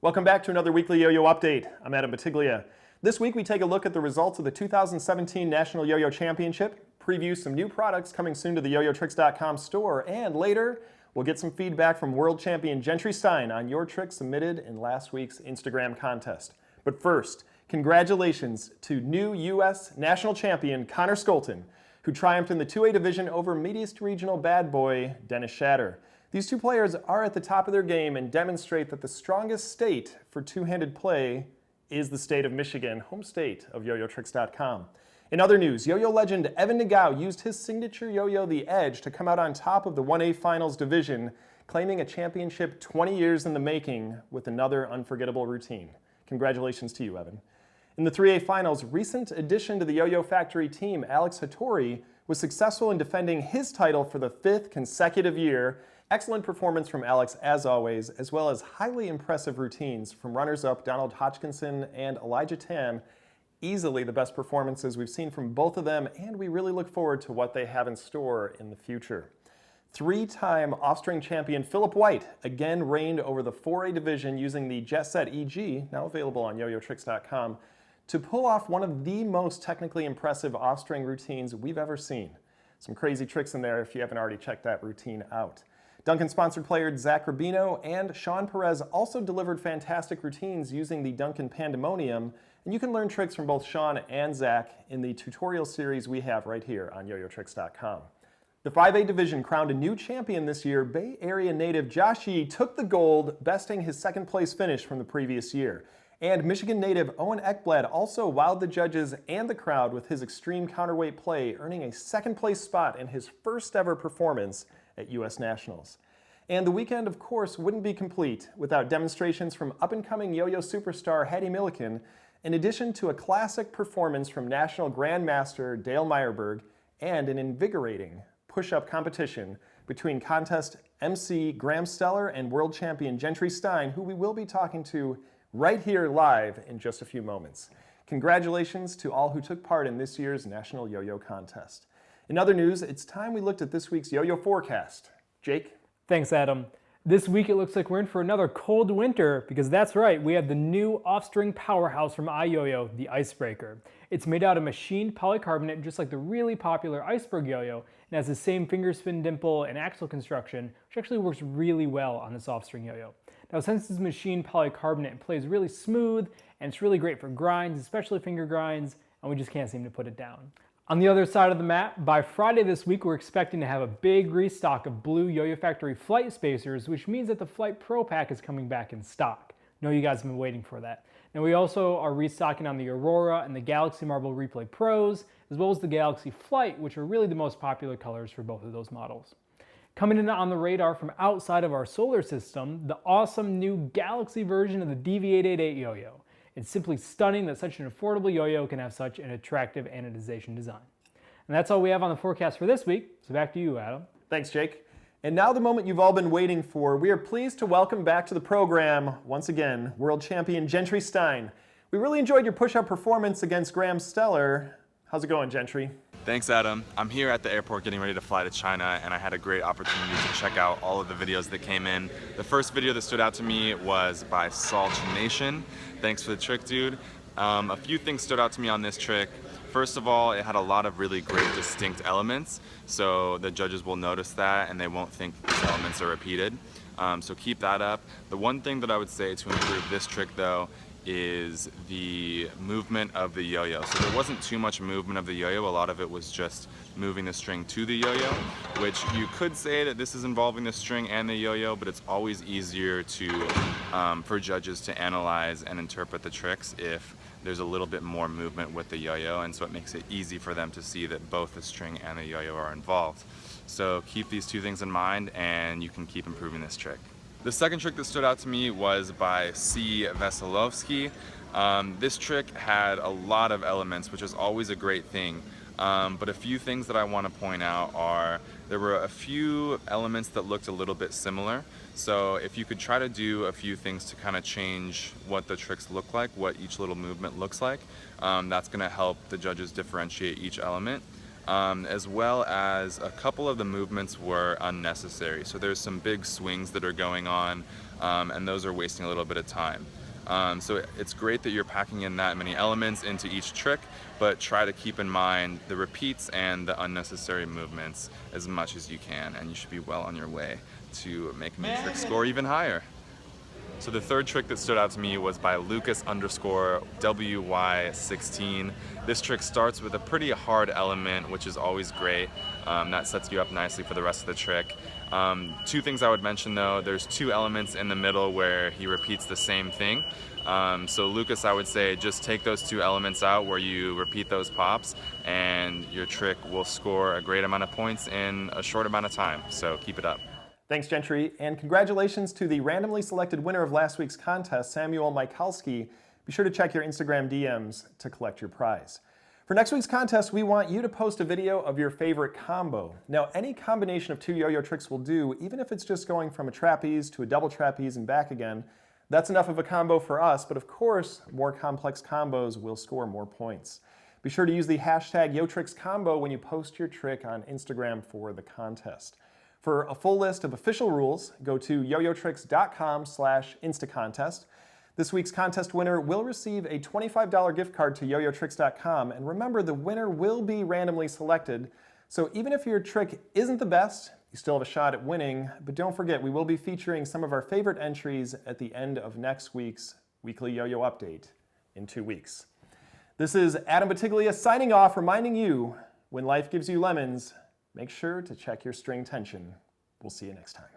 Welcome back to another weekly Yo-Yo update. I'm Adam Batiglia. This week we take a look at the results of the 2017 National Yo-Yo Championship, preview some new products coming soon to the yoyotricks.com store, and later we'll get some feedback from world champion Gentry Stein on your trick submitted in last week's Instagram contest. But first, congratulations to new U.S. national champion Connor Skolton, who triumphed in the 2A division over Mid-East Regional bad boy Dennis Shatter. These two players are at the top of their game and demonstrate that the strongest state for two-handed play is the state of Michigan, home state of yoyotricks.com. In other news, yo-yo legend Evan Nagao used his signature yo-yo, the Edge, to come out on top of the 1A Finals division, claiming a championship 20 years in the making with another unforgettable routine. Congratulations to you, Evan. In the 3A Finals, recent addition to the Yo-Yo Factory team, Alex Hattori, was successful in defending his title for the 5th consecutive year. Excellent performance from Alex, as always, as well as highly impressive routines from runners-up Donald Hodgkinson and Elijah Tan. Easily the best performances we've seen from both of them, and we really look forward to what they have in store in the future. Three-time off-string champion Philip White again reigned over the 4A division using the Jet Set EG, now available on yoyotricks.com, to pull off one of the most technically impressive off-string routines we've ever seen. Some crazy tricks in there if you haven't already checked that routine out. Duncan-sponsored players Zach Rubino and Sean Perez also delivered fantastic routines using the Duncan Pandemonium, and you can learn tricks from both Sean and Zach in the tutorial series we have right here on yoyotricks.com. The 5A division crowned a new champion this year. Bay Area native Josh Yee took the gold, besting his second place finish from the previous year. And Michigan native Owen Ekblad also wowed the judges and the crowd with his extreme counterweight play, earning a second place spot in his first ever performance at U.S. Nationals. And the weekend, of course, wouldn't be complete without demonstrations from up-and-coming yo-yo superstar Hattie Milliken, in addition to a classic performance from National Grandmaster Dale Meyerberg and an invigorating push-up competition between contest MC Graham Steller and world champion Gentry Stein, who we will be talking to right here live in just a few moments. Congratulations to all who took part in this year's National Yo-Yo Contest. In other news, it's time we looked at this week's yo-yo forecast. Jake? Thanks, Adam. This week it looks like we're in for another cold winter because that's right, we have the new off-string powerhouse from iYoyo, the Icebreaker. It's made out of machined polycarbonate just like the really popular Iceberg yo-yo and has the same finger spin dimple and axle construction, which actually works really well on this off-string yo-yo. Now since it's machined polycarbonate, it plays really smooth and it's really great for grinds, especially finger grinds, and we just can't seem to put it down. On the other side of the map, by Friday this week, we're expecting to have a big restock of blue Yo-Yo Factory flight spacers, which means that the Flight Pro Pack is coming back in stock. I know you guys have been waiting for that. Now we also are restocking on the Aurora and the Galaxy Marble Replay Pros, as well as the Galaxy Flight, which are really the most popular colors for both of those models. Coming in on the radar from outside of our solar system, the awesome new Galaxy version of the DV888 Yo-Yo. It's simply stunning that such an affordable yo-yo can have such an attractive anodization design. And that's all we have on the forecast for this week, so back to you, Adam. Thanks, Jake. And now the moment you've all been waiting for. We are pleased to welcome back to the program, once again, world champion Gentry Stein. We really enjoyed your push-up performance against Graham Steller. How's it going, Gentry? Thanks, Adam. I'm here at the airport getting ready to fly to China, and I had a great opportunity to check out all of the videos that came in. The first video that stood out to me was by Salt Nation. Thanks for the trick, dude. A few things stood out to me on this trick. First of all, it had a lot of really great distinct elements, so the judges will notice that and they won't think these elements are repeated. So keep that up. The one thing that I would say to improve this trick, though, is the movement of the yo-yo. So there wasn't too much movement of the yo-yo. A lot of it was just moving the string to the yo-yo, which you could say that this is involving the string and the yo-yo, but it's always easier to for judges to analyze and interpret the tricks if there's a little bit more movement with the yo-yo, and so it makes it easy for them to see that both the string and the yo-yo are involved. So keep these two things in mind and you can keep improving this trick. The second trick that stood out to me was by C. Veselovsky. This trick had a lot of elements, which is always a great thing. But a few things that I want to point out are there were a few elements that looked a little bit similar. So if you could try to do a few things to kind of change what the tricks look like, what each little movement looks like, that's going to help the judges differentiate each element. as well as a couple of the movements were unnecessary. So there's some big swings that are going on, and those are wasting a little bit of time. So it's great that you're packing in that many elements into each trick, but try to keep in mind the repeats and the unnecessary movements as much as you can, and you should be well on your way to making the trick score even higher. So the third trick that stood out to me was by Lucas_WY16. This trick starts with a pretty hard element, which is always great. That sets you up nicely for the rest of the trick. Two things I would mention though, there's two elements in the middle where he repeats the same thing. So Lucas, I would say just take those two elements out where you repeat those pops, and your trick will score a great amount of points in a short amount of time. So keep it up. Thanks, Gentry, and congratulations to the randomly selected winner of last week's contest, Samuel Michalski. Be sure to check your Instagram DMs to collect your prize. For next week's contest, we want you to post a video of your favorite combo. Now, any combination of two yo-yo tricks will do, even if it's just going from a trapeze to a double trapeze and back again. That's enough of a combo for us, but of course, more complex combos will score more points. Be sure to use the hashtag YoTricksCombo when you post your trick on Instagram for the contest. For a full list of official rules, go to yoyotricks.com/instacontest. This week's contest winner will receive a $25 gift card to yoyotricks.com, and remember, the winner will be randomly selected. So even if your trick isn't the best, you still have a shot at winning. But don't forget, we will be featuring some of our favorite entries at the end of next week's weekly yo-yo update in 2 weeks. This is Adam Batiglia signing off, reminding you, when life gives you lemons, make sure to check your string tension. We'll see you next time.